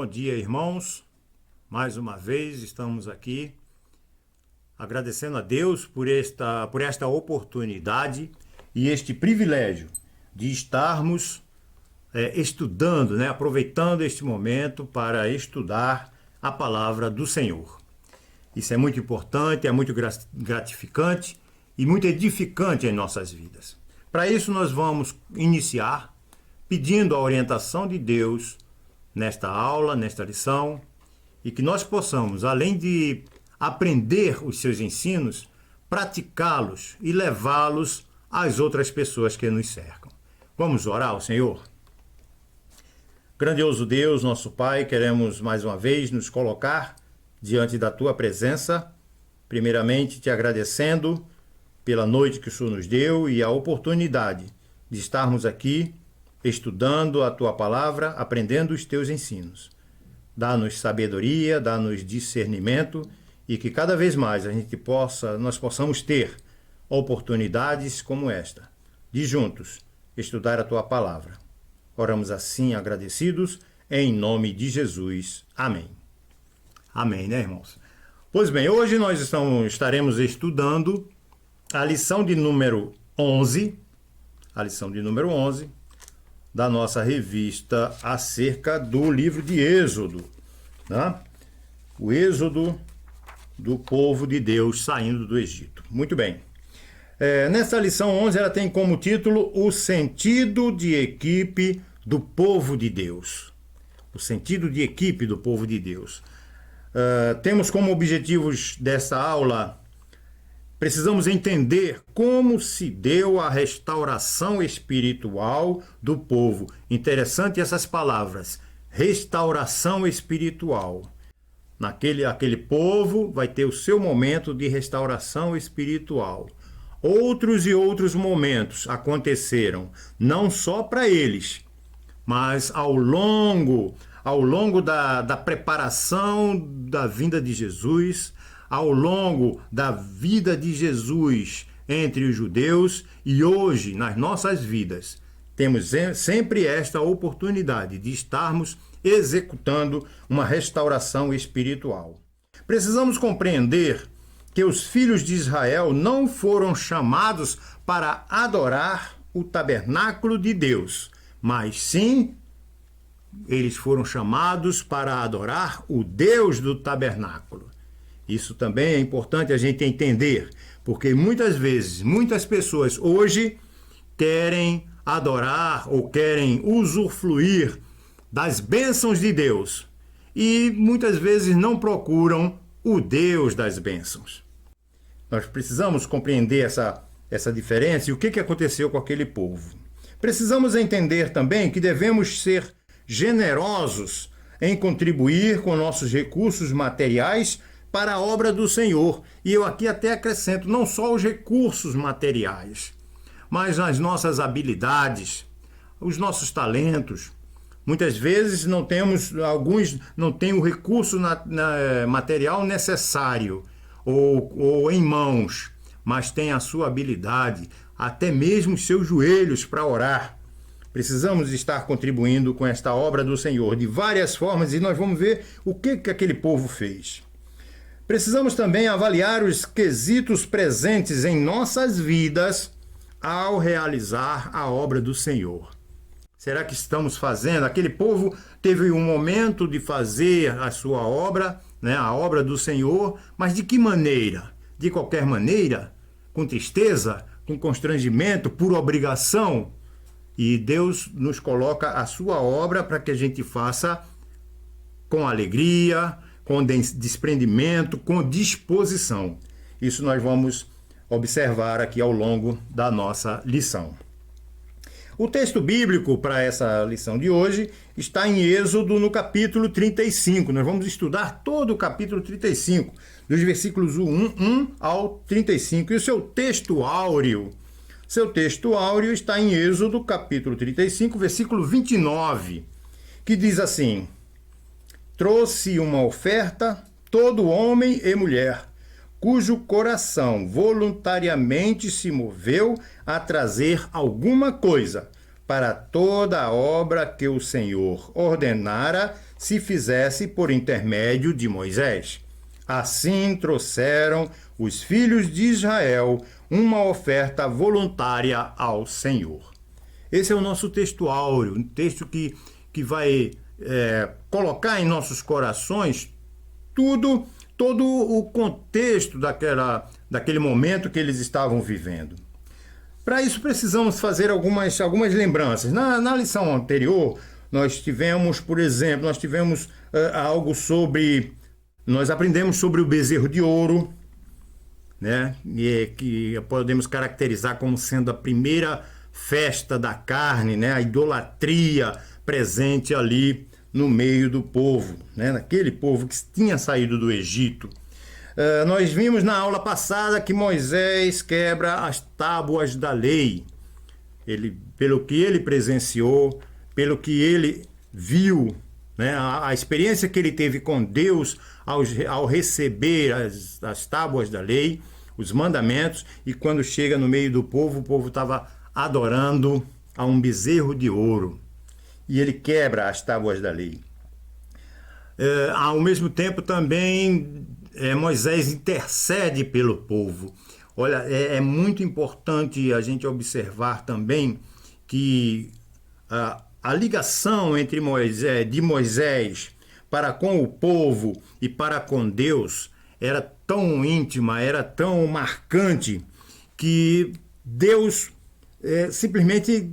dia, irmãos. Mais uma vez estamos aqui agradecendo a Deus por esta oportunidade e este privilégio de estarmos estudando, aproveitando este momento para estudar a palavra do Senhor. Isso é muito importante, é muito gratificante e muito edificante em nossas vidas. Para isso nós vamos iniciar pedindo a orientação de Deus nesta aula, nesta lição, e que nós possamos, além de aprender os seus ensinos, praticá-los e levá-los às outras pessoas que nos cercam. Vamos orar ao Senhor? Grandioso Deus, nosso Pai, queremos mais uma vez nos colocar diante da Tua presença, primeiramente te agradecendo pela noite que o Senhor nos deu e a oportunidade de estarmos aqui estudando a Tua palavra, aprendendo os Teus ensinos. Dá-nos sabedoria, dá-nos discernimento e que cada vez mais nós possamos ter oportunidades como esta, de juntos estudar a Tua palavra. Oramos assim agradecidos, em nome de Jesus. Amém. Amém, irmãos? Pois bem, hoje nós estaremos estudando a lição de número 11, da nossa revista acerca do livro de Êxodo, né? O Êxodo do povo de Deus saindo do Egito. Muito bem. Nessa lição 11, ela tem como título o sentido de equipe do povo de Deus. O sentido de equipe do povo de Deus. Temos como objetivos dessa aula, precisamos entender como se deu a restauração espiritual do povo. Interessante essas palavras, restauração espiritual. Aquele povo vai ter o seu momento de restauração espiritual. Outros e outros momentos aconteceram, não só para eles, mas ao longo da preparação da vinda de Jesus, ao longo da vida de Jesus entre os judeus, e hoje, nas nossas vidas, temos sempre esta oportunidade de estarmos executando uma restauração espiritual. Precisamos compreender que os filhos de Israel não foram chamados para adorar o tabernáculo de Deus, mas sim, eles foram chamados para adorar o Deus do tabernáculo. Isso também é importante a gente entender, porque muitas vezes, muitas pessoas hoje querem adorar ou querem usufruir das bênçãos de Deus e muitas vezes não procuram o Deus das bênçãos. Nós precisamos compreender essa diferença e o que aconteceu com aquele povo. Precisamos entender também que devemos ser generosos em contribuir com nossos recursos materiais para a obra do Senhor. E eu aqui até acrescento, não só os recursos materiais, mas as nossas habilidades, os nossos talentos. Muitas vezes alguns não têm o recurso material necessário ou em mãos, mas têm a sua habilidade, até mesmo os seus joelhos para orar. Precisamos estar contribuindo com esta obra do Senhor de várias formas e nós vamos ver o que aquele povo fez. Precisamos também avaliar os quesitos presentes em nossas vidas ao realizar a obra do Senhor. Será que estamos fazendo? Aquele povo teve um momento de fazer a sua obra, a obra do Senhor, mas de que maneira? De qualquer maneira? Com tristeza? Com constrangimento? Por obrigação? E Deus nos coloca a sua obra para que a gente faça com alegria, com desprendimento, com disposição. Isso nós vamos observar aqui ao longo da nossa lição. O texto bíblico para essa lição de hoje está em Êxodo, no capítulo 35. Nós vamos estudar todo o capítulo 35, dos versículos 1 ao 35. E o seu texto áureo está em Êxodo, capítulo 35, versículo 29, que diz assim: trouxe uma oferta todo homem e mulher, cujo coração voluntariamente se moveu a trazer alguma coisa para toda a obra que o Senhor ordenara se fizesse por intermédio de Moisés. Assim trouxeram os filhos de Israel uma oferta voluntária ao Senhor. Esse é o nosso texto áureo, um texto que vai colocar em nossos corações todo o contexto daquele momento que eles estavam vivendo. Para isso precisamos fazer algumas lembranças. Na lição anterior, nós tivemos, por exemplo, algo sobre... Nós aprendemos sobre o bezerro de ouro, né? Que podemos caracterizar como sendo a primeira festa da carne, né? A idolatria presente ali no meio do povo, né? Naquele povo que tinha saído do Egito. Nós vimos na aula passada que Moisés quebra as tábuas da lei. Pelo que ele presenciou, pelo que ele viu, né? A experiência que ele teve com Deus ao receber as tábuas da lei, os mandamentos, e quando chega no meio do povo, o povo estava adorando a um bezerro de ouro. E ele quebra as tábuas da lei. Ao mesmo tempo também Moisés intercede pelo povo. Olha, é muito importante a gente observar também que a ligação entre de Moisés para com o povo e para com Deus era tão íntima, era tão marcante, que Deus simplesmente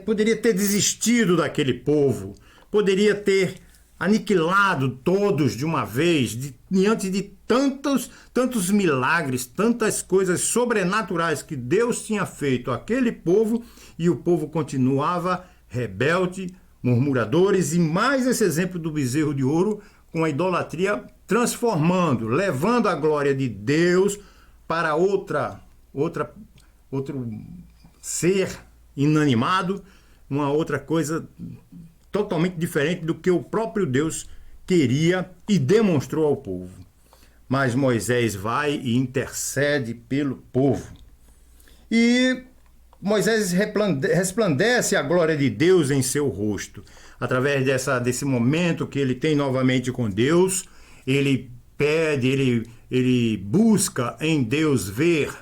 poderia ter desistido daquele povo, poderia ter aniquilado todos de uma vez, diante de tantos milagres, tantas coisas sobrenaturais que Deus tinha feito àquele povo, e o povo continuava rebelde, murmuradores, e mais esse exemplo do bezerro de ouro, com a idolatria transformando, levando a glória de Deus para outro ser inanimado, uma outra coisa totalmente diferente do que o próprio Deus queria e demonstrou ao povo. Mas Moisés vai e intercede pelo povo. E Moisés resplandece a glória de Deus em seu rosto. Através desse momento que ele tem novamente com Deus, ele pede, ele busca em Deus ver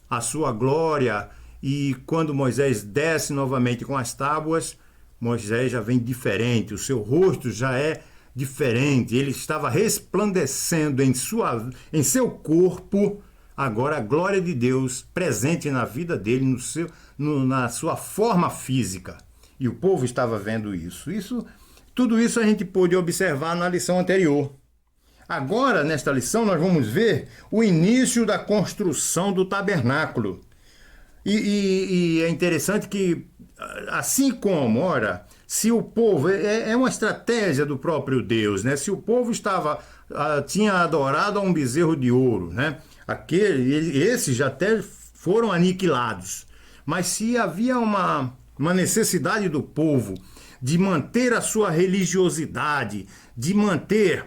a sua glória. E quando Moisés desce novamente com as tábuas, Moisés já vem diferente, o seu rosto já é diferente. Ele estava resplandecendo em seu corpo agora a glória de Deus presente na vida dele, na sua forma física. E o povo estava vendo isso. Tudo isso a gente pôde observar na lição anterior. Agora, nesta lição, nós vamos ver o início da construção do tabernáculo. E é interessante que, assim como, ora, se o povo... É uma estratégia do próprio Deus, né? Se o povo tinha adorado a um bezerro de ouro, né? Esses já até foram aniquilados. Mas se havia uma necessidade do povo de manter a sua religiosidade, de manter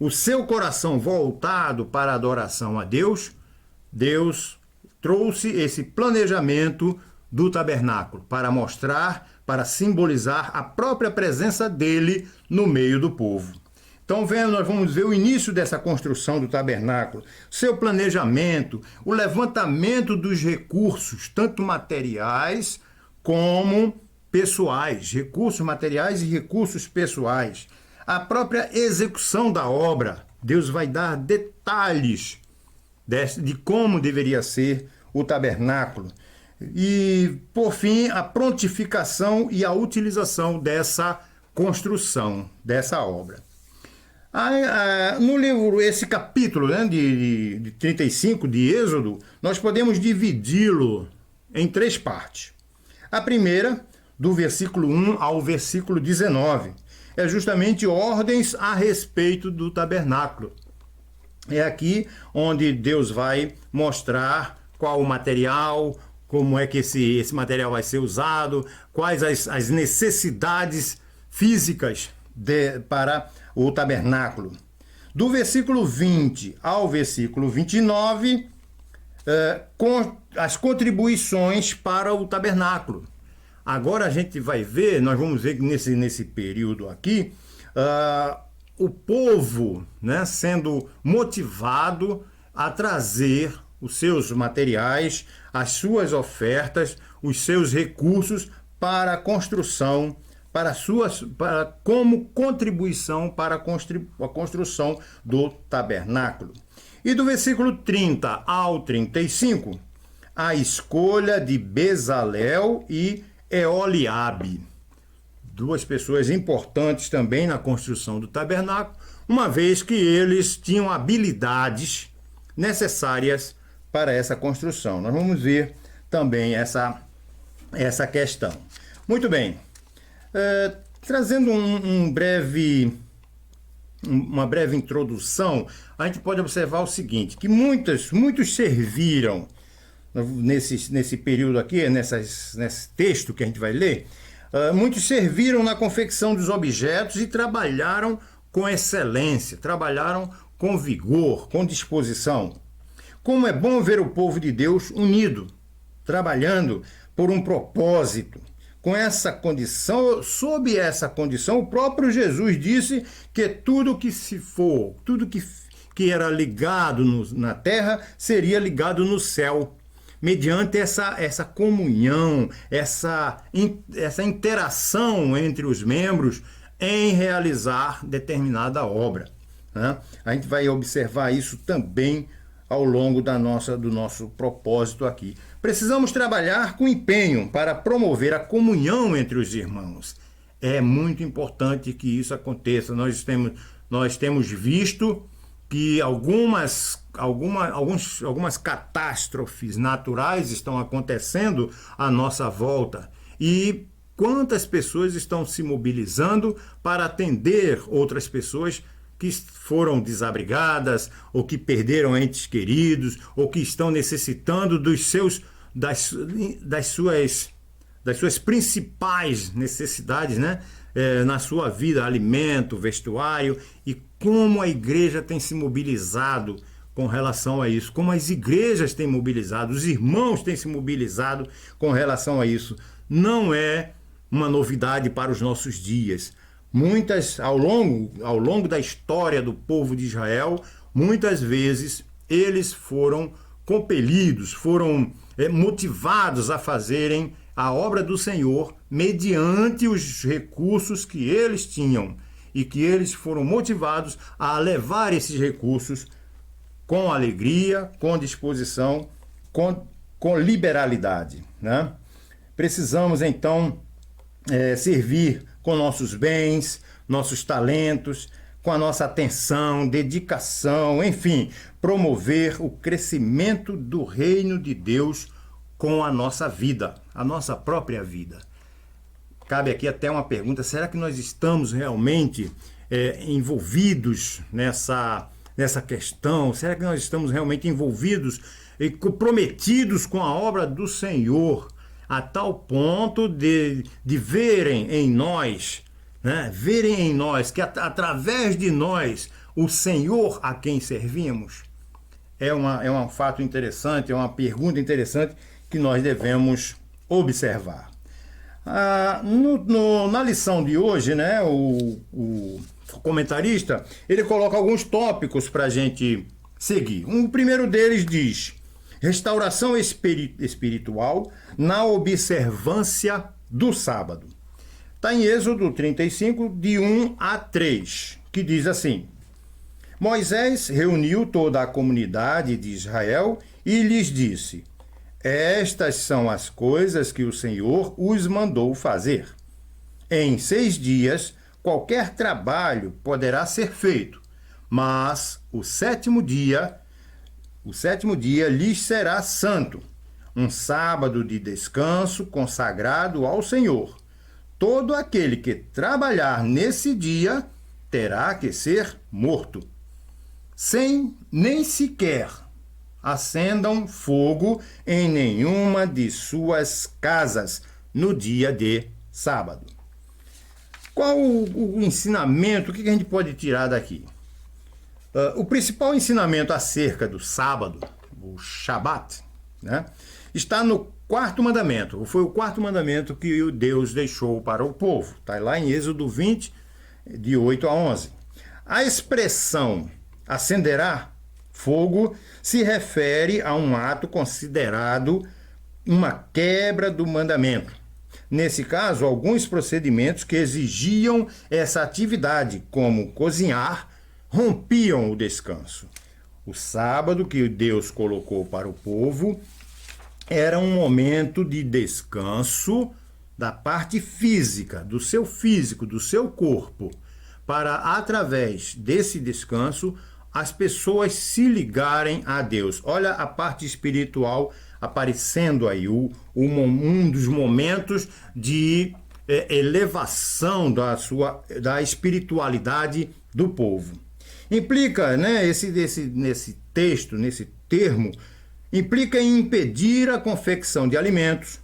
o seu coração voltado para a adoração a Deus, Deus trouxe esse planejamento do tabernáculo para mostrar, para simbolizar a própria presença dele no meio do povo. Então, nós vamos ver o início dessa construção do tabernáculo, seu planejamento, o levantamento dos recursos, tanto materiais como pessoais, recursos materiais e recursos pessoais. A própria execução da obra, Deus vai dar detalhes de como deveria ser o tabernáculo. E, por fim, a prontificação e a utilização dessa construção, dessa obra. No livro, esse capítulo, né, de 35 de Êxodo, nós podemos dividi-lo em 3 partes. A primeira, do versículo 1 ao versículo 19, é justamente ordens a respeito do tabernáculo. É aqui onde Deus vai mostrar qual o material, como é que esse material vai ser usado, quais as necessidades físicas para o tabernáculo. Do versículo 20 ao versículo 29, com as contribuições para o tabernáculo. Agora a gente vai ver, nós vamos ver que nesse período aqui, o povo, né, sendo motivado a trazer os seus materiais, as suas ofertas, os seus recursos para a construção, como contribuição para a construção do tabernáculo. E do versículo 30 ao 35, a escolha de Bezalel e Eoliabe, duas pessoas importantes também na construção do tabernáculo, uma vez que eles tinham habilidades necessárias para essa construção. Nós vamos ver também essa questão. Muito bem, trazendo uma breve introdução, a gente pode observar o seguinte, que muitos serviram nesse período aqui, nesse texto que a gente vai ler, muitos serviram na confecção dos objetos e trabalharam com excelência, trabalharam com vigor, com disposição. Como é bom ver o povo de Deus unido, trabalhando por um propósito. Com essa condição, sob essa condição, o próprio Jesus disse que tudo que era ligado na terra seria ligado no céu, mediante essa comunhão, essa interação entre os membros em realizar determinada obra, né? A gente vai observar isso também ao longo do nosso propósito aqui. Precisamos trabalhar com empenho para promover a comunhão entre os irmãos. É muito importante que isso aconteça. Nós temos visto que algumas catástrofes naturais estão acontecendo à nossa volta. E quantas pessoas estão se mobilizando para atender outras pessoas que foram desabrigadas, ou que perderam entes queridos, ou que estão necessitando das suas principais necessidades, né? Na sua vida, alimento, vestuário, e como a igreja tem se mobilizado com relação a isso, como as igrejas têm mobilizado, os irmãos têm se mobilizado com relação a isso. Não é uma novidade para os nossos dias. Ao longo da história do povo de Israel, muitas vezes eles foram compelidos, foram motivados a fazerem a obra do Senhor mediante os recursos que eles tinham, e que eles foram motivados a levar esses recursos com alegria, com disposição, com liberalidade, né? Precisamos então servir com nossos bens, nossos talentos, com a nossa atenção, dedicação, enfim, promover o crescimento do reino de Deus com a nossa vida, a nossa própria vida. Cabe aqui até uma pergunta: será que nós estamos realmente envolvidos nessa questão? Será que nós estamos realmente envolvidos e comprometidos com a obra do Senhor, a tal ponto de verem em nós, né? Verem em nós que através de nós o Senhor a quem servimos? É um fato interessante, é uma pergunta interessante que nós devemos observar. Na lição de hoje, né, o comentarista, ele coloca alguns tópicos para a gente seguir. O primeiro deles diz: restauração espiritual na observância do sábado. Está em Êxodo 35, de 1 a 3, que diz assim: Moisés reuniu toda a comunidade de Israel e lhes disse: estas são as coisas que o Senhor os mandou fazer. Em 6 dias, qualquer trabalho poderá ser feito, mas o sétimo dia lhes será santo, um sábado de descanso consagrado ao Senhor. Todo aquele que trabalhar nesse dia terá que ser morto. Sem nem sequer acendam fogo em nenhuma de suas casas no dia de sábado. Qual o ensinamento? O que a gente pode tirar daqui? O principal ensinamento acerca do sábado, o Shabat, né, está no 4º mandamento. Foi o 4º mandamento que Deus deixou para o povo. Está lá em Êxodo 20, de 8 a 11. A expressão acenderá fogo se refere a um ato considerado uma quebra do mandamento. Nesse caso, alguns procedimentos que exigiam essa atividade, como cozinhar, rompiam o descanso. O sábado que Deus colocou para o povo era um momento de descanso da parte física, do seu corpo, para, através desse descanso, as pessoas se ligarem a Deus. Olha a parte espiritual aparecendo aí, um dos momentos de elevação da espiritualidade do povo. Implica, né, nesse texto, nesse termo, implica em impedir a confecção de alimentos,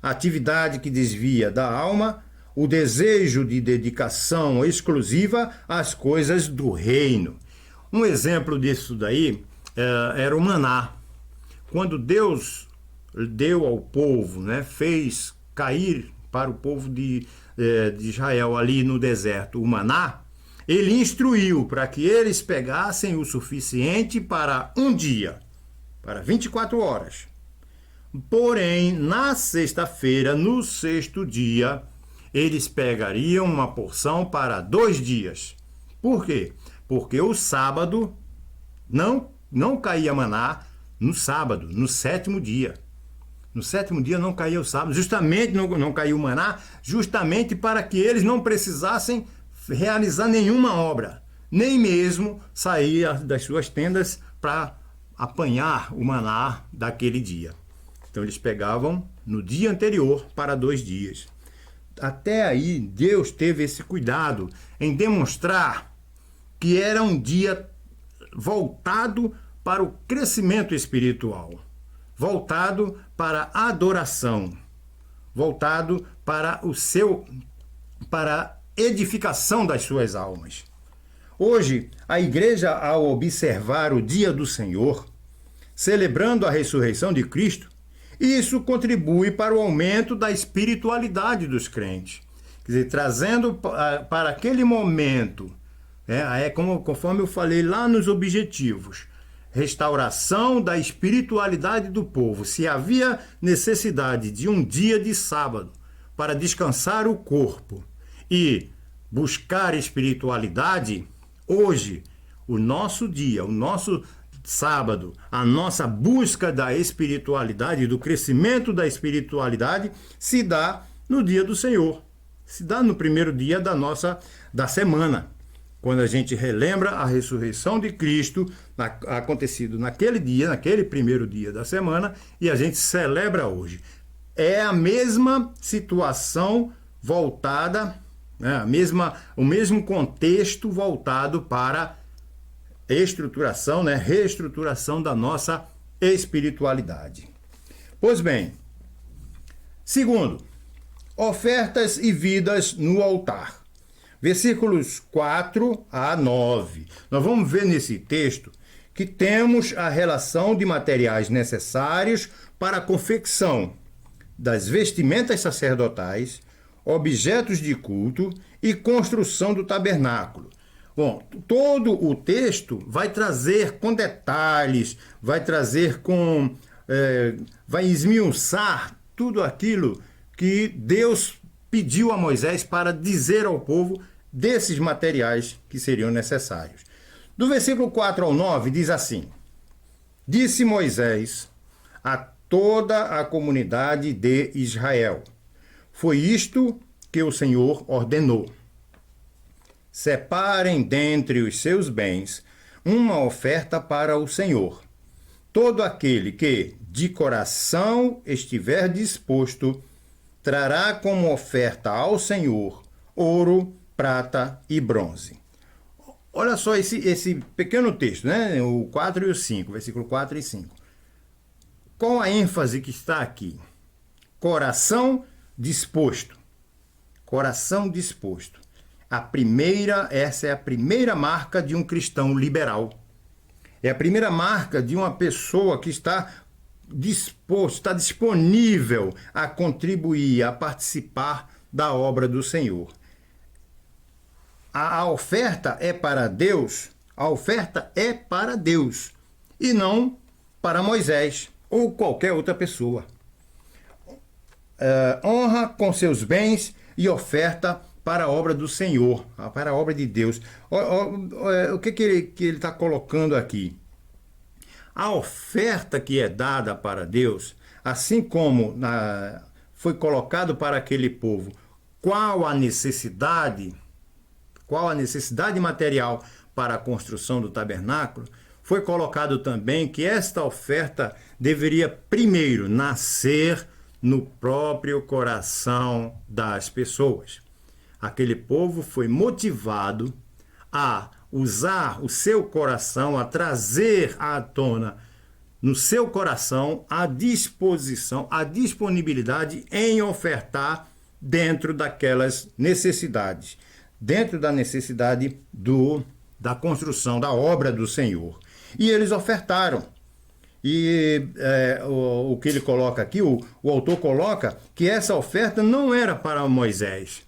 a atividade que desvia da alma, o desejo de dedicação exclusiva às coisas do reino. Um exemplo disso daí era o maná. Quando Deus deu ao povo, né, fez cair para o povo de Israel ali no deserto o maná, ele instruiu para que eles pegassem o suficiente para um dia, para 24 horas. Porém, na sexta-feira, no sexto dia, eles pegariam uma porção para 2 dias. Por quê? Porque o sábado não caía maná no sábado, no 7º dia. No 7º dia não caía o sábado, justamente não caiu o maná, justamente para que eles não precisassem realizar nenhuma obra, nem mesmo sair das suas tendas para apanhar o maná daquele dia. Então eles pegavam no dia anterior para 2 dias. Até aí Deus teve esse cuidado em demonstrar que era um dia voltado para o crescimento espiritual, voltado para a adoração, voltado para para a edificação das suas almas. Hoje, a igreja, ao observar o dia do Senhor, celebrando a ressurreição de Cristo, isso contribui para o aumento da espiritualidade dos crentes. Quer dizer, trazendo para aquele momento, conforme eu falei lá nos objetivos, restauração da espiritualidade do povo. Se havia necessidade de um dia de sábado para descansar o corpo e buscar espiritualidade, hoje, o nosso dia, o nosso sábado, a nossa busca da espiritualidade, do crescimento da espiritualidade, se dá no dia do Senhor, se dá no primeiro dia da semana, quando a gente relembra a ressurreição de Cristo, acontecido naquele dia, naquele primeiro dia da semana, e a gente celebra hoje. É a mesma situação voltada, né, o mesmo contexto voltado para estruturação, né, reestruturação da nossa espiritualidade. Pois bem, segundo, ofertas e vidas no altar. Versículos 4 a 9. Nós vamos ver nesse texto que temos a relação de materiais necessários para a confecção das vestimentas sacerdotais, objetos de culto e construção do tabernáculo. Bom, todo o texto vai trazer com detalhes, vai esmiuçar tudo aquilo que Deus pediu a Moisés para dizer ao povo desses materiais que seriam necessários. Do versículo 4 ao 9 diz assim: Disse Moisés a toda a comunidade de Israel: Foi isto que o Senhor ordenou. Separem dentre os seus bens uma oferta para o Senhor. Todo aquele que de coração estiver disposto trará como oferta ao Senhor ouro, prata e bronze. Olha só esse pequeno texto, né? O 4 e o 5, versículo 4 e 5. Qual a ênfase que está aqui? Coração disposto. Coração disposto. Essa é a primeira marca de um cristão liberal. É a primeira marca de uma pessoa que está disposto, está disponível a contribuir, a participar da obra do Senhor. a oferta é para Deus, a oferta é para Deus e não para Moisés ou qualquer outra pessoa. Honra com seus bens e oferta para a obra do Senhor, para a obra de Deus. O que ele está colocando aqui? A oferta que é dada para Deus, assim como foi colocado para aquele povo, qual a necessidade material para a construção do tabernáculo, foi colocado também que esta oferta deveria primeiro nascer no próprio coração das pessoas. Aquele povo foi motivado a usar o seu coração, a trazer à tona no seu coração a disposição, a disponibilidade em ofertar dentro daquelas necessidades, dentro da necessidade da construção da obra do Senhor. E eles ofertaram. E o que ele coloca aqui, o autor coloca que essa oferta não era para Moisés.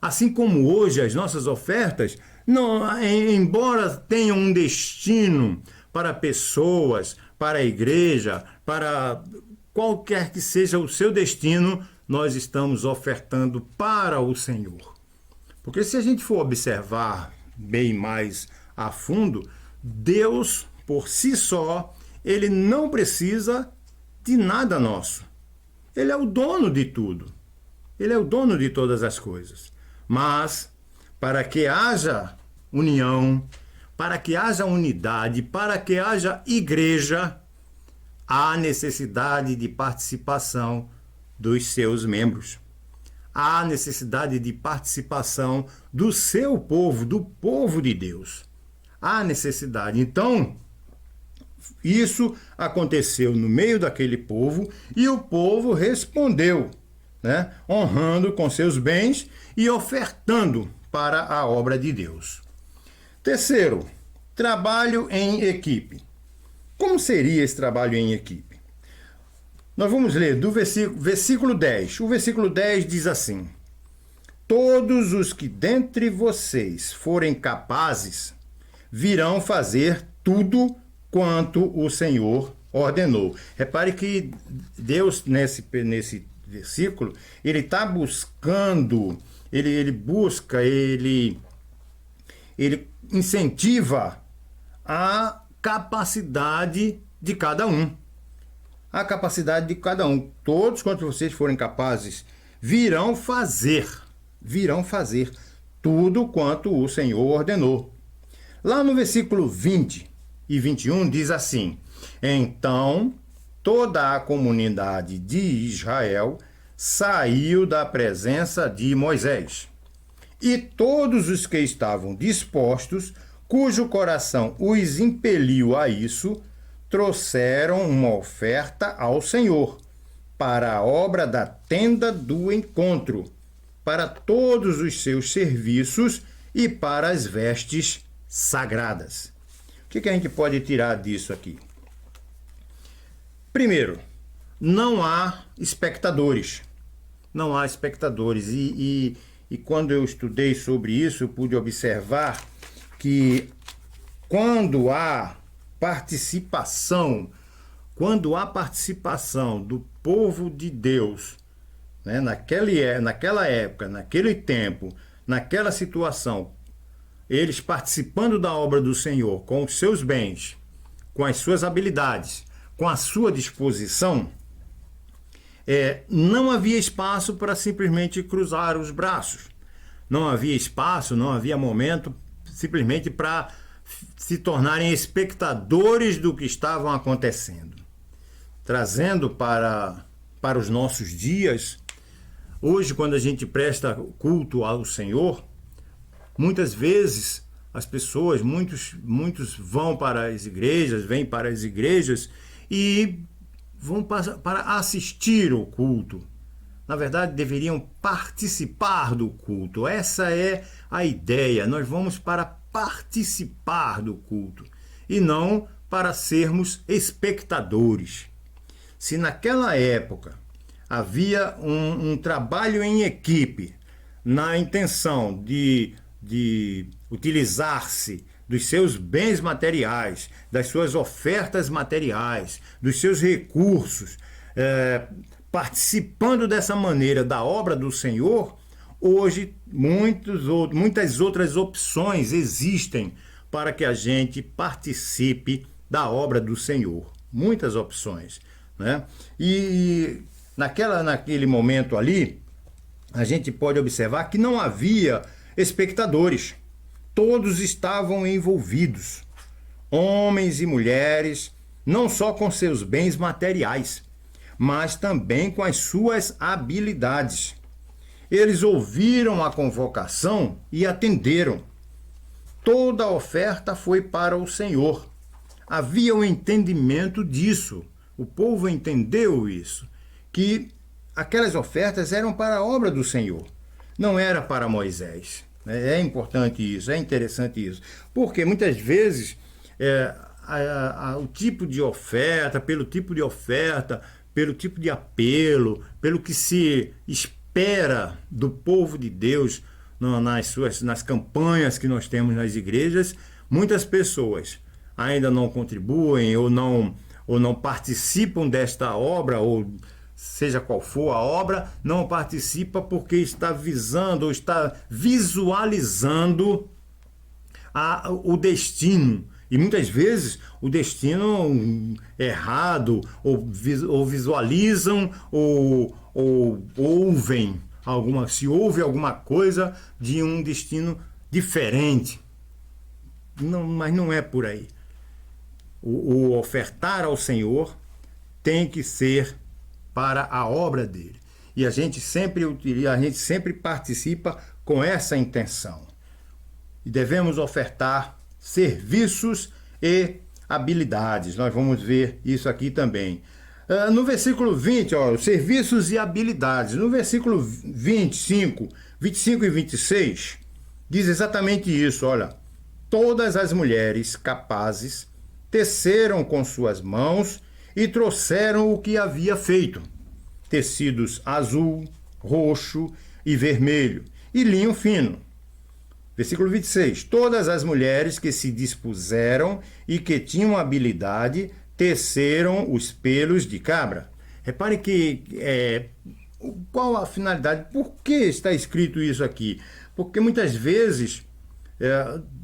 Assim como hoje as nossas ofertas, embora tenham um destino para pessoas, para a igreja, para qualquer que seja o seu destino, nós estamos ofertando para o Senhor. Porque se a gente for observar bem mais a fundo, Deus, por si só, ele não precisa de nada nosso. Ele é o dono de tudo. Ele é o dono de todas as coisas. Mas, para que haja união, para que haja unidade, para que haja igreja, há necessidade de participação dos seus membros. Há necessidade de participação do seu povo, do povo de Deus. Há necessidade. Então, isso aconteceu no meio daquele povo e o povo respondeu, né? Honrando com seus bens e ofertando para a obra de Deus. Terceiro, trabalho em equipe. Como seria esse trabalho em equipe? Nós vamos ler do versículo 10. O versículo 10 diz assim: todos os que dentre vocês forem capazes virão fazer tudo quanto o Senhor ordenou. Repare que Deus, nesse versículo, ele está buscando, ele incentiva a capacidade de cada um. A capacidade de cada um. Todos quanto vocês forem capazes virão fazer tudo quanto o Senhor ordenou. Lá no versículo 20 e 21 diz assim: então toda a comunidade de Israel saiu da presença de Moisés, e todos os que estavam dispostos, cujo coração os impeliu a isso, trouxeram uma oferta ao Senhor para a obra da tenda do encontro, para todos os seus serviços e para as vestes sagradas. O que a gente pode tirar disso aqui? Primeiro, não há espectadores. Não há espectadores. E quando eu estudei sobre isso, eu pude observar que quando há participação do povo de Deus, né, naquela época, naquele tempo, naquela situação, eles participando da obra do Senhor com os seus bens, com as suas habilidades, com a sua disposição, não havia espaço para simplesmente cruzar os braços. Não havia espaço, não havia momento simplesmente para se tornarem espectadores do que estavam acontecendo. Trazendo para os nossos dias, hoje, quando a gente presta culto ao Senhor, muitas vezes as pessoas, muitos vão para as igrejas, vêm para as igrejas e vão para assistir o culto. Na verdade, deveriam participar do culto. Essa é a ideia. Nós vamos para participar do culto e não para sermos espectadores. Se naquela época havia um trabalho em equipe na intenção de de utilizar-se dos seus bens materiais, das suas ofertas materiais, dos seus recursos, participando dessa maneira da obra do Senhor, hoje muitas outras opções existem para que a gente participe da obra do Senhor. Muitas opções, né? E naquele momento ali, a gente pode observar que não havia espectadores. Todos estavam envolvidos, homens e mulheres, não só com seus bens materiais, mas também com as suas habilidades. Eles ouviram a convocação e atenderam. Toda a oferta foi para o Senhor. Havia um entendimento disso. O povo entendeu isso, que aquelas ofertas eram para a obra do Senhor, não era para Moisés. É importante isso, é interessante isso, porque muitas vezes o tipo de oferta, pelo tipo de apelo, pelo que se espera do povo de Deus nas campanhas que nós temos nas igrejas, muitas pessoas ainda não contribuem ou não participam desta obra, ou seja qual for a obra, não participa porque está visando ou está visualizando o destino. E muitas vezes o destino errado, ou visualizam, ou ouvem se ouve alguma coisa de um destino diferente. Não, mas não é por aí. O ofertar ao Senhor tem que ser para a obra dele. E a gente sempre participa com essa intenção. E devemos ofertar serviços e habilidades. Nós vamos ver isso aqui também. No versículo 20, serviços e habilidades. No versículo 25 e 26, diz exatamente isso, olha. Todas as mulheres capazes teceram com suas mãos e trouxeram o que havia feito: tecidos azul, roxo e vermelho, e linho fino. Versículo 26. Todas as mulheres que se dispuseram e que tinham habilidade teceram os pelos de cabra. Repare que qual a finalidade? Por que está escrito isso aqui? Porque muitas vezes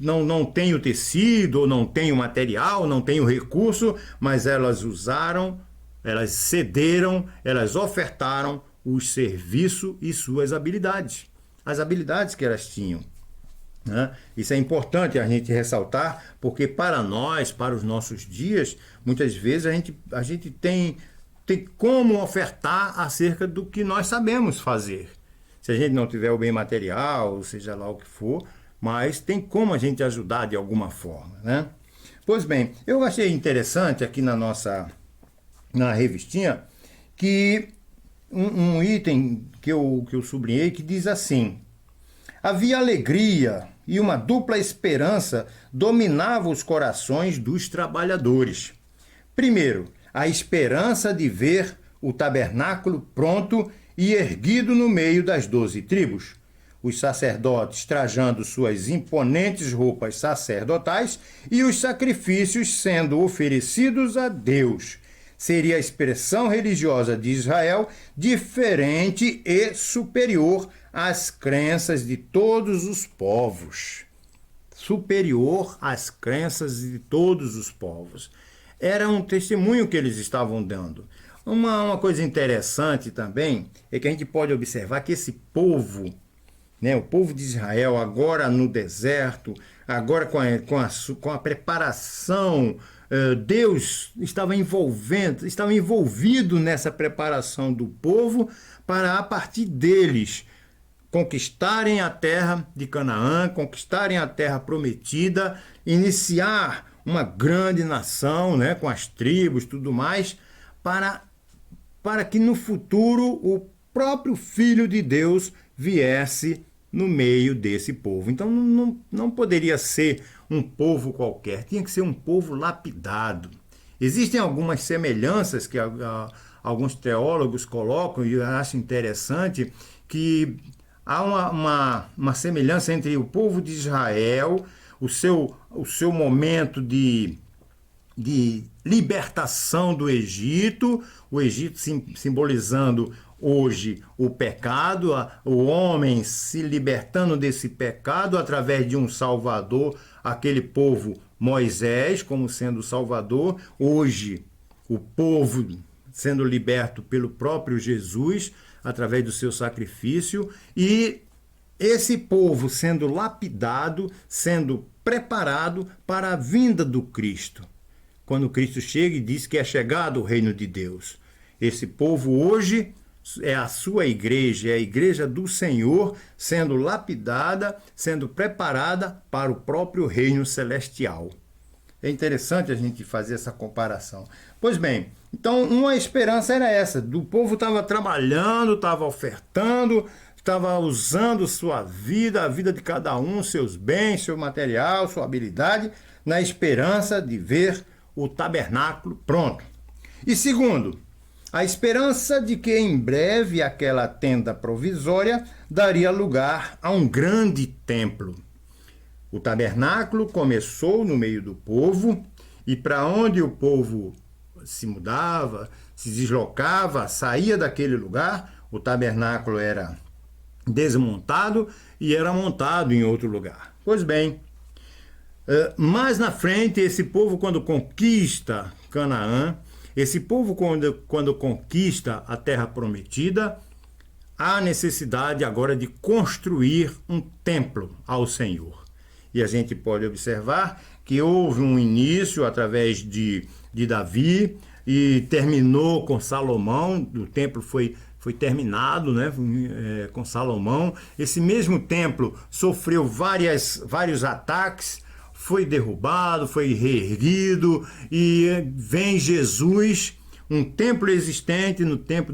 não tem o tecido, ou não tem o material, não tem o recurso, mas elas usaram, elas cederam, elas ofertaram o serviço e suas habilidades, as habilidades que elas tinham, né? Isso é importante a gente ressaltar, porque para nós, para os nossos dias, muitas vezes a gente tem como ofertar acerca do que nós sabemos fazer. Se a gente não tiver o bem material, seja lá o que for, mas tem como a gente ajudar de alguma forma, né? Pois bem, eu achei interessante aqui na revistinha que um item que eu sublinhei, que diz assim: havia alegria e uma dupla esperança dominava os corações dos trabalhadores. Primeiro, a esperança de ver o tabernáculo pronto e erguido no meio das 12 tribos. Os sacerdotes trajando suas imponentes roupas sacerdotais e os sacrifícios sendo oferecidos a Deus. Seria a expressão religiosa de Israel diferente e superior às crenças de todos os povos. Superior às crenças de todos os povos. Era um testemunho que eles estavam dando. Uma coisa interessante também é que a gente pode observar que esse povo, né, o povo de Israel, agora no deserto, agora com a preparação, Deus estava envolvido nessa preparação do povo para, a partir deles, conquistarem a terra de Canaã, conquistarem a terra prometida, iniciar uma grande nação, né, com as tribos e tudo mais, para que no futuro o próprio Filho de Deus viesse no meio desse povo. Então não poderia ser um povo qualquer, tinha que ser um povo lapidado. Existem algumas semelhanças que alguns teólogos colocam, e eu acho interessante, que há uma semelhança entre o povo de Israel, o seu momento de libertação do Egito, o Egito simbolizando hoje o pecado, o homem se libertando desse pecado através de um Salvador, aquele povo Moisés como sendo o Salvador, hoje o povo sendo liberto pelo próprio Jesus através do seu sacrifício, e esse povo sendo lapidado, sendo preparado para a vinda do Cristo. Quando Cristo chega e diz que é chegado o reino de Deus. Esse povo hoje é a sua igreja, é a igreja do Senhor, sendo lapidada, sendo preparada para o próprio reino celestial. É interessante a gente fazer essa comparação. Pois bem, então uma esperança era essa, do povo estava trabalhando, estava ofertando, estava usando sua vida, a vida de cada um, seus bens, seu material, sua habilidade, na esperança de ver o tabernáculo pronto. E segundo, a esperança de que em breve aquela tenda provisória daria lugar a um grande templo. O tabernáculo começou no meio do povo, e para onde o povo se mudava, se deslocava, saía daquele lugar, o tabernáculo era desmontado e era montado em outro lugar. Pois bem, mais na frente, esse povo, quando conquista Canaã, esse povo, quando conquista a terra prometida, há necessidade agora de construir um templo ao Senhor. E a gente pode observar que houve um início através de Davi e terminou com Salomão. O templo foi terminado, né, com Salomão. Esse mesmo templo sofreu vários ataques, foi derrubado, foi reerguido, e vem Jesus, um templo existente no tempo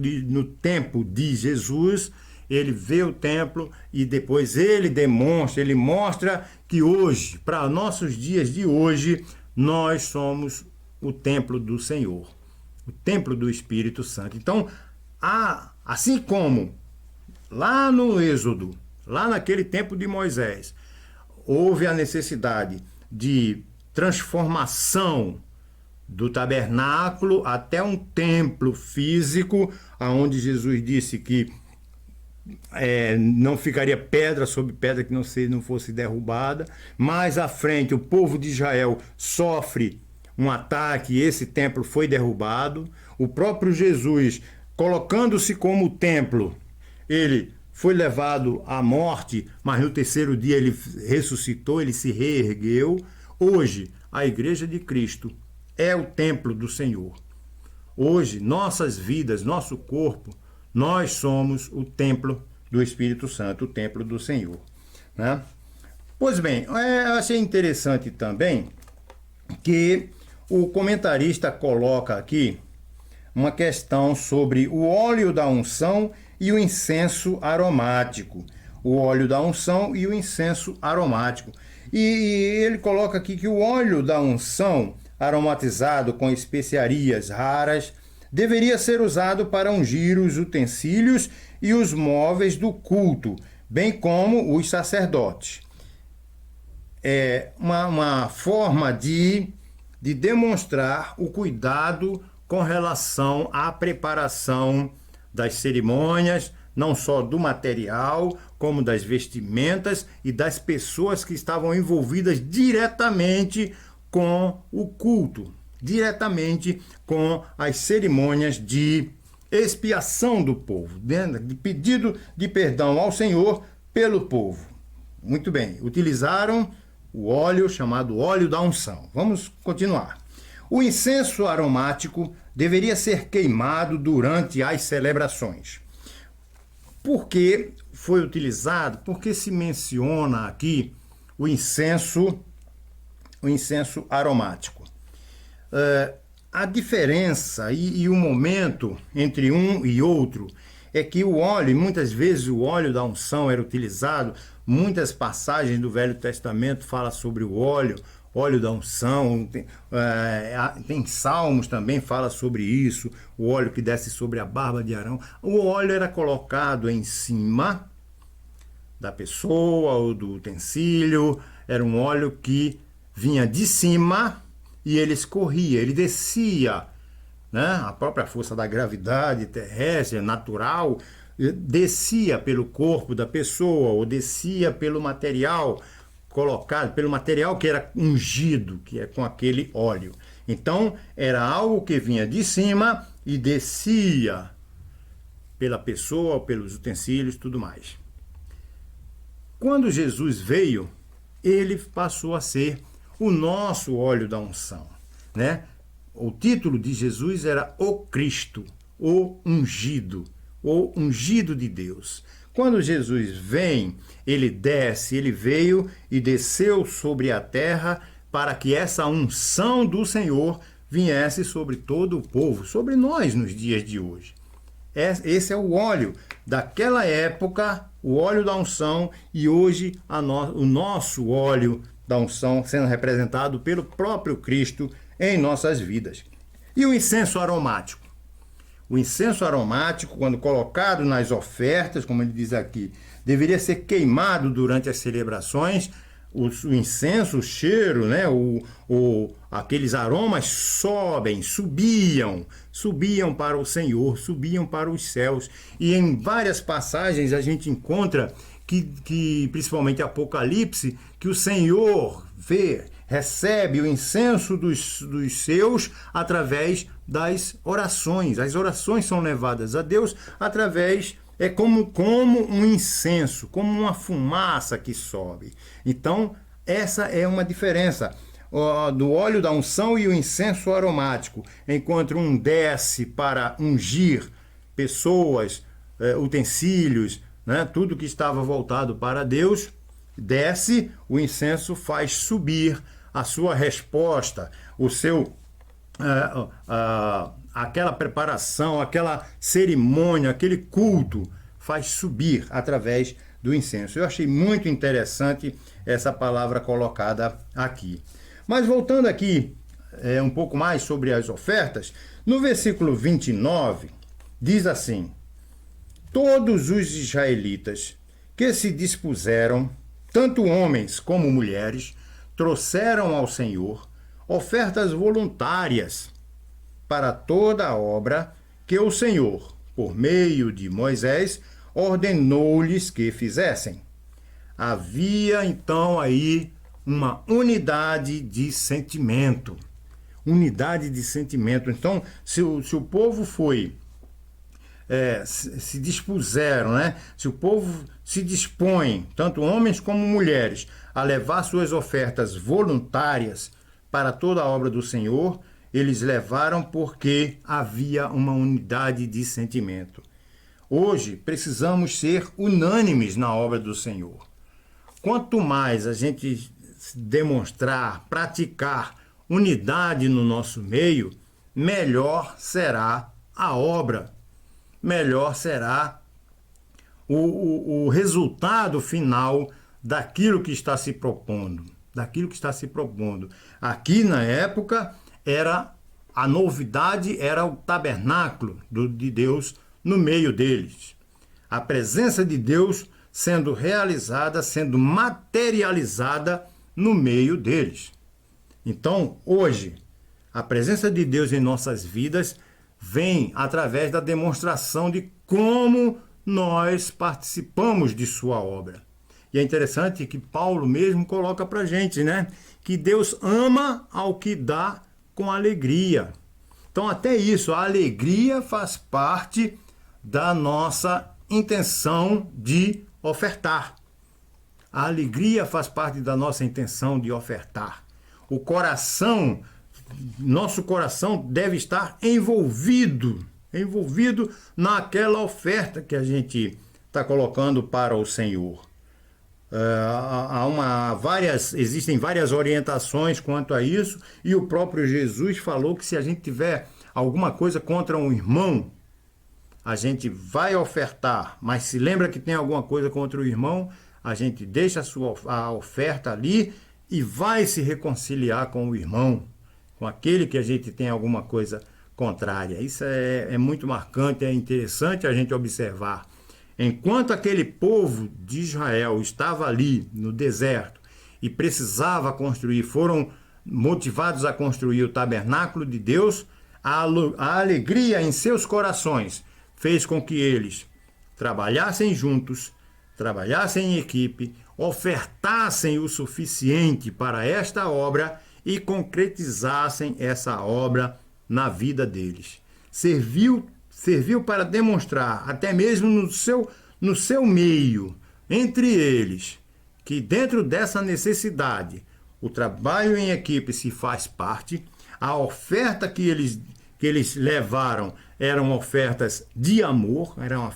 de Jesus. Ele vê o templo e depois ele mostra que hoje, para nossos dias de hoje, nós somos o templo do Senhor, o templo do Espírito Santo. Então, assim como lá no Êxodo, lá naquele tempo de Moisés, houve a necessidade de transformação do tabernáculo até um templo físico, aonde Jesus disse que não ficaria pedra sobre pedra que não fosse derrubada. Mais à frente, o povo de Israel sofre um ataque e esse templo foi derrubado. O próprio Jesus, colocando-se como templo, ele foi levado à morte, mas no terceiro dia ele ressuscitou, ele se reergueu. Hoje, a Igreja de Cristo é o templo do Senhor. Hoje, nossas vidas, nosso corpo, nós somos o templo do Espírito Santo, o templo do Senhor, né? Pois bem, eu achei interessante também que o comentarista coloca aqui uma questão sobre o óleo da unção e o incenso aromático. O óleo da unção e o incenso aromático. E ele coloca aqui que o óleo da unção, aromatizado com especiarias raras, deveria ser usado para ungir os utensílios e os móveis do culto, bem como os sacerdotes. É uma forma de demonstrar o cuidado com relação à preparação das cerimônias, não só do material, como das vestimentas e das pessoas que estavam envolvidas diretamente com o culto, diretamente com as cerimônias de expiação do povo, de pedido de perdão ao Senhor pelo povo. Muito bem, utilizaram o óleo chamado óleo da unção. Vamos continuar. O incenso aromático deveria ser queimado durante as celebrações. Por que foi utilizado? Porque se menciona aqui o incenso aromático. A diferença e o momento entre um e outro é que o óleo, e muitas vezes o óleo da unção era utilizado, muitas passagens do Velho Testamento falam sobre o óleo da unção, tem Salmos também fala sobre isso, o óleo que desce sobre a barba de Arão. O óleo era colocado em cima da pessoa ou do utensílio. Era um óleo que vinha de cima e ele escorria, ele descia, né? A própria força da gravidade terrestre, natural, descia pelo corpo da pessoa ou descia pelo material colocado, pelo material que era ungido, que é com aquele óleo. Então, era algo que vinha de cima e descia pela pessoa, pelos utensílios, tudo mais. Quando Jesus veio, ele passou a ser o nosso óleo da unção, né? O título de Jesus era o Cristo, o ungido de Deus. Quando Jesus vem, ele desce, ele veio e desceu sobre a terra para que essa unção do Senhor viesse sobre todo o povo, sobre nós nos dias de hoje. Esse é o óleo daquela época, o óleo da unção, e hoje o nosso óleo da unção sendo representado pelo próprio Cristo em nossas vidas. E o incenso aromático? O incenso aromático, quando colocado nas ofertas, como ele diz aqui, deveria ser queimado durante as celebrações. O incenso, o cheiro, né? Aqueles aromas subiam para o Senhor, subiam para os céus. E em várias passagens a gente encontra que principalmente Apocalipse, que o Senhor recebe o incenso dos seus através das orações. As orações são levadas a Deus através, como um incenso, como uma fumaça que sobe. Então, essa é uma diferença do óleo da unção e o incenso aromático. Enquanto um desce para ungir pessoas, utensílios, né, tudo que estava voltado para Deus, desce, o incenso faz subir a sua resposta, o seu aquela preparação, aquela cerimônia, aquele culto faz subir através do incenso. Eu achei muito interessante essa palavra colocada aqui. Mas voltando aqui um pouco mais sobre as ofertas, no versículo 29 diz assim: todos os israelitas que se dispuseram, tanto homens como mulheres, trouxeram ao Senhor ofertas voluntárias para toda a obra que o Senhor, por meio de Moisés, ordenou-lhes que fizessem. Havia então aí uma unidade de sentimento. Unidade de sentimento. Então, se o povo se dispuseram, né? Se o povo se dispõe, tanto homens como mulheres, a levar suas ofertas voluntárias para toda a obra do Senhor, eles levaram porque havia uma unidade de sentimento. Hoje, precisamos ser unânimes na obra do Senhor. Quanto mais a gente demonstrar, praticar unidade no nosso meio, melhor será a obra, melhor será o resultado final daquilo que está se propondo. Aqui na época a novidade era o tabernáculo de Deus no meio deles. A presença de Deus sendo realizada, sendo materializada no meio deles. Então, hoje, a presença de Deus em nossas vidas vem através da demonstração de como nós participamos de sua obra. E é interessante que Paulo mesmo coloca para a gente, né? Que Deus ama ao que dá com alegria. Então, até isso, a alegria faz parte da nossa intenção de ofertar. A alegria faz parte da nossa intenção de ofertar. Nosso coração deve estar envolvido naquela oferta que a gente está colocando para o Senhor. Existem várias orientações quanto a isso, e o próprio Jesus falou que se a gente tiver alguma coisa contra um irmão, a gente vai ofertar, mas se lembra que tem alguma coisa contra o irmão, a gente deixa a oferta ali e vai se reconciliar com o irmão, com aquele que a gente tem alguma coisa contrária. Isso é muito marcante, é interessante a gente observar Enquanto aquele povo de Israel estava ali no deserto e precisava construir, foram motivados a construir o tabernáculo de Deus, a alegria em seus corações fez com que eles trabalhassem juntos, trabalhassem em equipe, ofertassem o suficiente para esta obra e concretizassem essa obra na vida deles. Serviu para demonstrar, até mesmo no seu meio, entre eles, que dentro dessa necessidade, o trabalho em equipe se faz parte, a oferta que eles levaram eram ofertas de amor, eram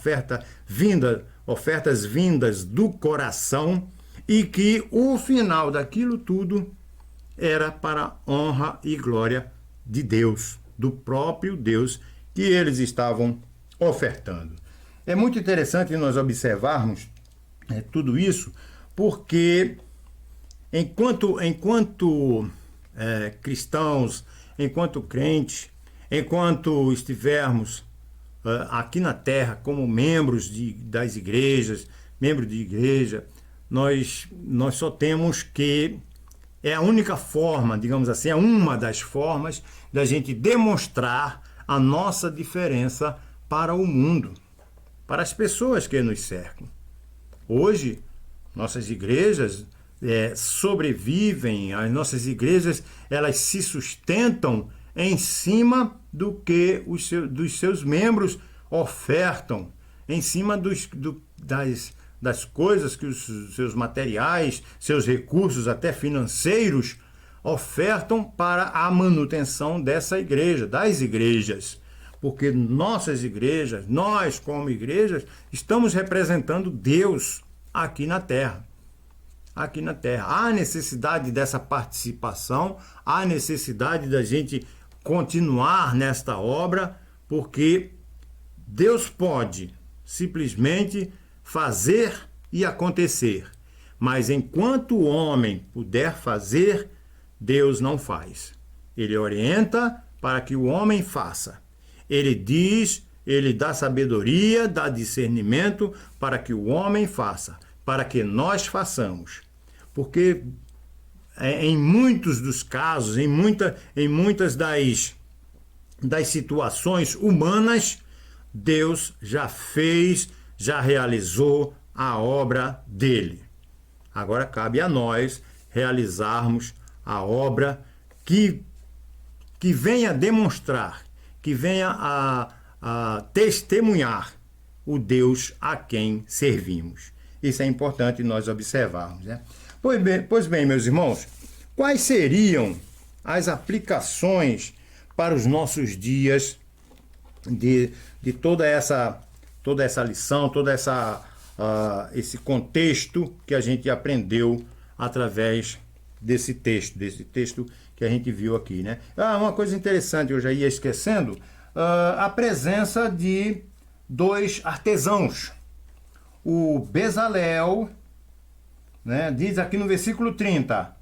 ofertas vindas do coração, e que o final daquilo tudo era para a honra e glória de Deus, do próprio Deus que eles estavam ofertando. É muito interessante nós observarmos tudo isso, porque enquanto cristãos, enquanto crentes, enquanto estivermos aqui na terra como membros das igrejas, membros de igreja, nós só temos que... É a única forma, digamos assim, é uma das formas da gente demonstrar a nossa diferença para o mundo, para as pessoas que nos cercam. Hoje, nossas igrejas sobrevivem, as nossas igrejas elas se sustentam em cima do que dos seus membros ofertam, em cima das coisas que os seus materiais, seus recursos, até financeiros, ofertam para a manutenção dessa igreja, das igrejas. Porque nossas igrejas, nós como igrejas, estamos representando Deus aqui na terra. Aqui na terra. Há necessidade dessa participação, há necessidade da gente continuar nesta obra, porque Deus pode simplesmente fazer e acontecer, mas enquanto o homem puder fazer, Deus não faz. Ele orienta para que o homem faça. Ele diz, ele dá sabedoria, dá discernimento para que o homem faça, para que nós façamos. Porque em muitos dos casos, em muitas das situações humanas, Deus já fez, já realizou a obra dele. Agora cabe a nós realizarmos a obra que venha demonstrar, que venha a testemunhar o Deus a quem servimos. Isso é importante nós observarmos, né? Pois bem, meus irmãos, quais seriam as aplicações para os nossos dias de toda essa lição, esse contexto que a gente aprendeu através desse texto que a gente viu aqui, né? Uma coisa interessante, eu já ia esquecendo, a presença de dois artesãos. O Bezalel, né, diz aqui no versículo 30,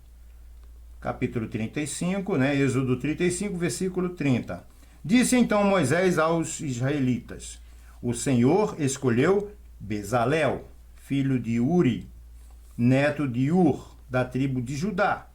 capítulo 35, né, Êxodo 35, versículo 30. Disse então Moisés aos israelitas: o Senhor escolheu Bezalel, filho de Uri, neto de Ur, da tribo de Judá,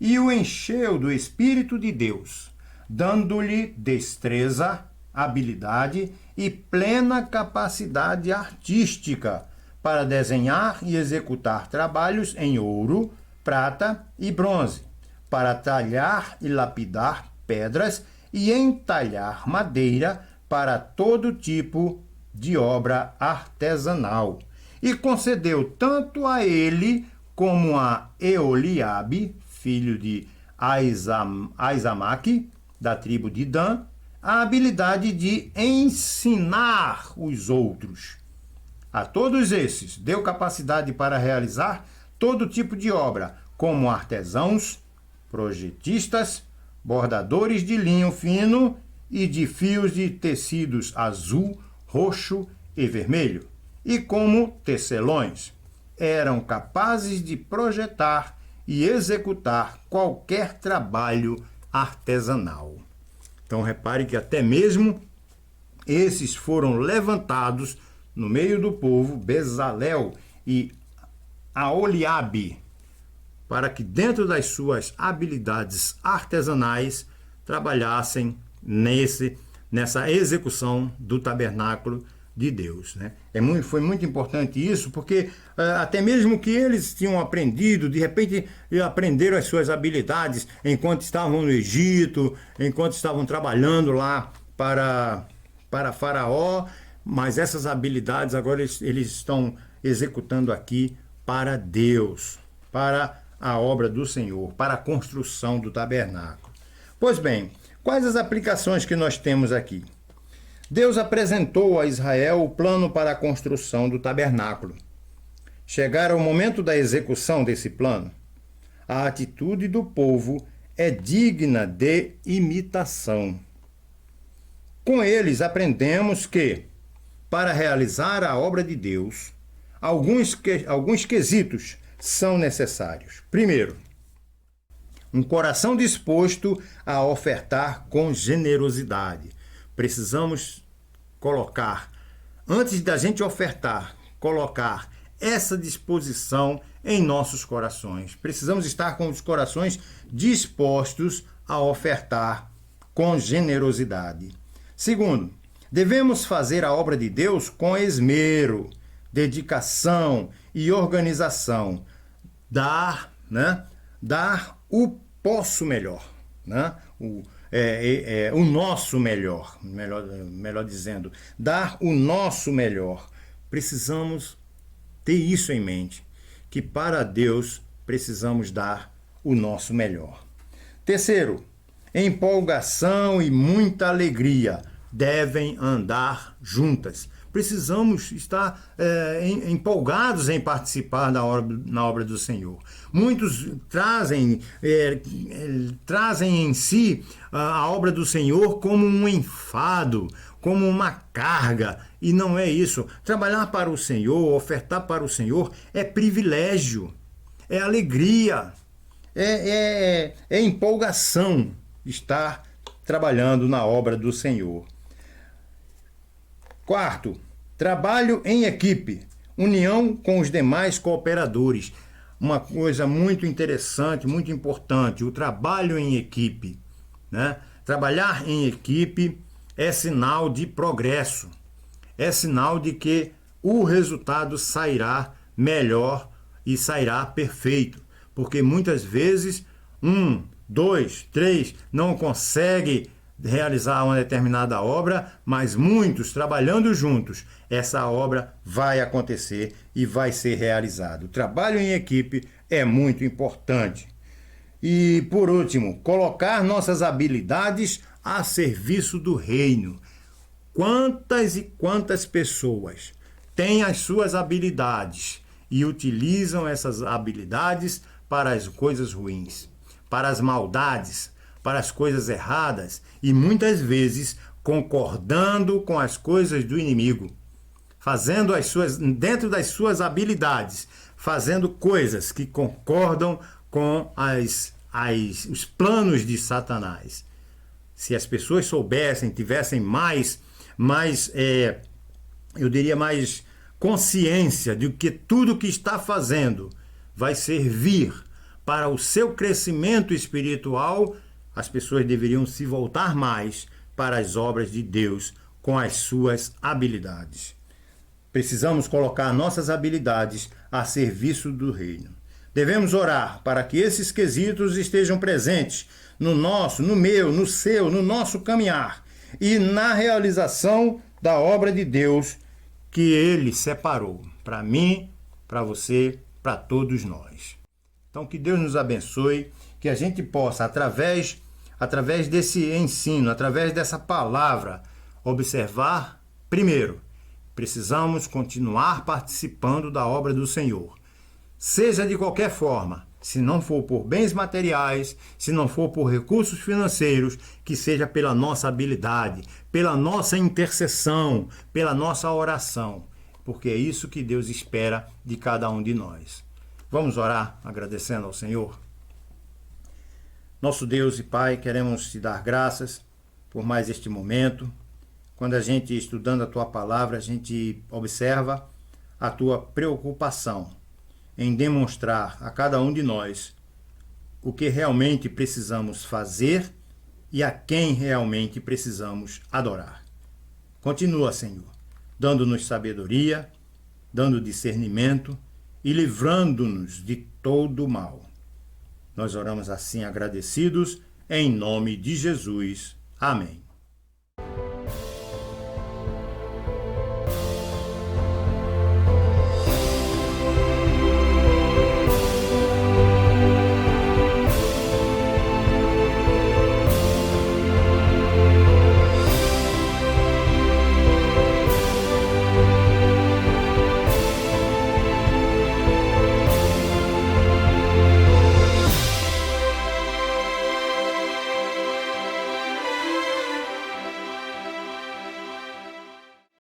e o encheu do Espírito de Deus, dando-lhe destreza, habilidade e plena capacidade artística para desenhar e executar trabalhos em ouro, prata e bronze, para talhar e lapidar pedras e entalhar madeira para todo tipo de obra artesanal. E concedeu tanto a ele como a Eoliabe, filho de Aizamaque, da tribo de Dan, a habilidade de ensinar os outros. A todos esses deu capacidade para realizar todo tipo de obra, como artesãos, projetistas, bordadores de linho fino e de fios de tecidos azul, roxo e vermelho, e como tecelões. Eram capazes de projetar e executar qualquer trabalho artesanal. Então repare que até mesmo esses foram levantados no meio do povo Bezalel e Aholiabe, para que dentro das suas habilidades artesanais trabalhassem nessa execução do tabernáculo de Deus, né? Foi muito importante isso, porque até mesmo que eles tinham aprendido, de repente aprenderam as suas habilidades enquanto estavam no Egito, enquanto estavam trabalhando lá para Faraó, mas essas habilidades agora eles estão executando aqui para Deus, para a obra do Senhor, para a construção do tabernáculo. Pois bem, quais as aplicações que nós temos aqui? Deus apresentou a Israel o plano para a construção do tabernáculo. Chegara o momento da execução desse plano. A atitude do povo é digna de imitação. Com eles aprendemos que, para realizar a obra de Deus, alguns quesitos são necessários. Primeiro, um coração disposto a ofertar com generosidade. Precisamos colocar, antes da gente ofertar, colocar essa disposição em nossos corações. Precisamos estar com os corações dispostos a ofertar com generosidade. Segundo, devemos fazer a obra de Deus com esmero, dedicação e organização. Dar o posso melhor, né? O nosso melhor dizendo, dar o nosso melhor. Precisamos ter isso em mente, que para Deus precisamos dar o nosso melhor. Terceiro, empolgação e muita alegria devem andar juntas. Precisamos estar empolgados em participar na obra do Senhor. Muitos trazem em si a obra do Senhor como um enfado, como uma carga, e não é isso. Trabalhar para o Senhor, ofertar para o Senhor é privilégio, é alegria, é empolgação estar trabalhando na obra do Senhor. Quarto, trabalho em equipe, união com os demais cooperadores. Uma coisa muito interessante, muito importante, o trabalho em equipe, né? Trabalhar em equipe é sinal de progresso, é sinal de que o resultado sairá melhor e sairá perfeito, porque muitas vezes 1, 2, 3 não consegue realizar uma determinada obra, mas muitos trabalhando juntos, essa obra vai acontecer e vai ser realizada. O trabalho em equipe é muito importante. E, por último, colocar nossas habilidades a serviço do reino. Quantas e quantas pessoas têm as suas habilidades e utilizam essas habilidades para as coisas ruins, para as maldades, para as coisas erradas e muitas vezes concordando com as coisas do inimigo, fazendo dentro das suas habilidades, fazendo coisas que concordam com os planos de Satanás. Se as pessoas soubessem, tivessem mais consciência de que tudo que está fazendo vai servir para o seu crescimento espiritual, as pessoas deveriam se voltar mais para as obras de Deus com as suas habilidades. Precisamos colocar nossas habilidades a serviço do reino. Devemos orar para que esses quesitos estejam presentes no nosso, no meu, no seu, no nosso caminhar e na realização da obra de Deus que Ele separou para mim, para você, para todos nós. Então, que Deus nos abençoe, que a gente possa, através desse ensino, através dessa palavra, observar, primeiro, precisamos continuar participando da obra do Senhor. Seja de qualquer forma, se não for por bens materiais, se não for por recursos financeiros, que seja pela nossa habilidade, pela nossa intercessão, pela nossa oração, porque é isso que Deus espera de cada um de nós. Vamos orar agradecendo ao Senhor? Nosso Deus e Pai, queremos te dar graças por mais este momento, quando a gente, estudando a tua palavra, a gente observa a tua preocupação em demonstrar a cada um de nós o que realmente precisamos fazer e a quem realmente precisamos adorar. Continua, Senhor, dando-nos sabedoria, dando discernimento e livrando-nos de todo o mal. Nós oramos assim agradecidos, em nome de Jesus. Amém.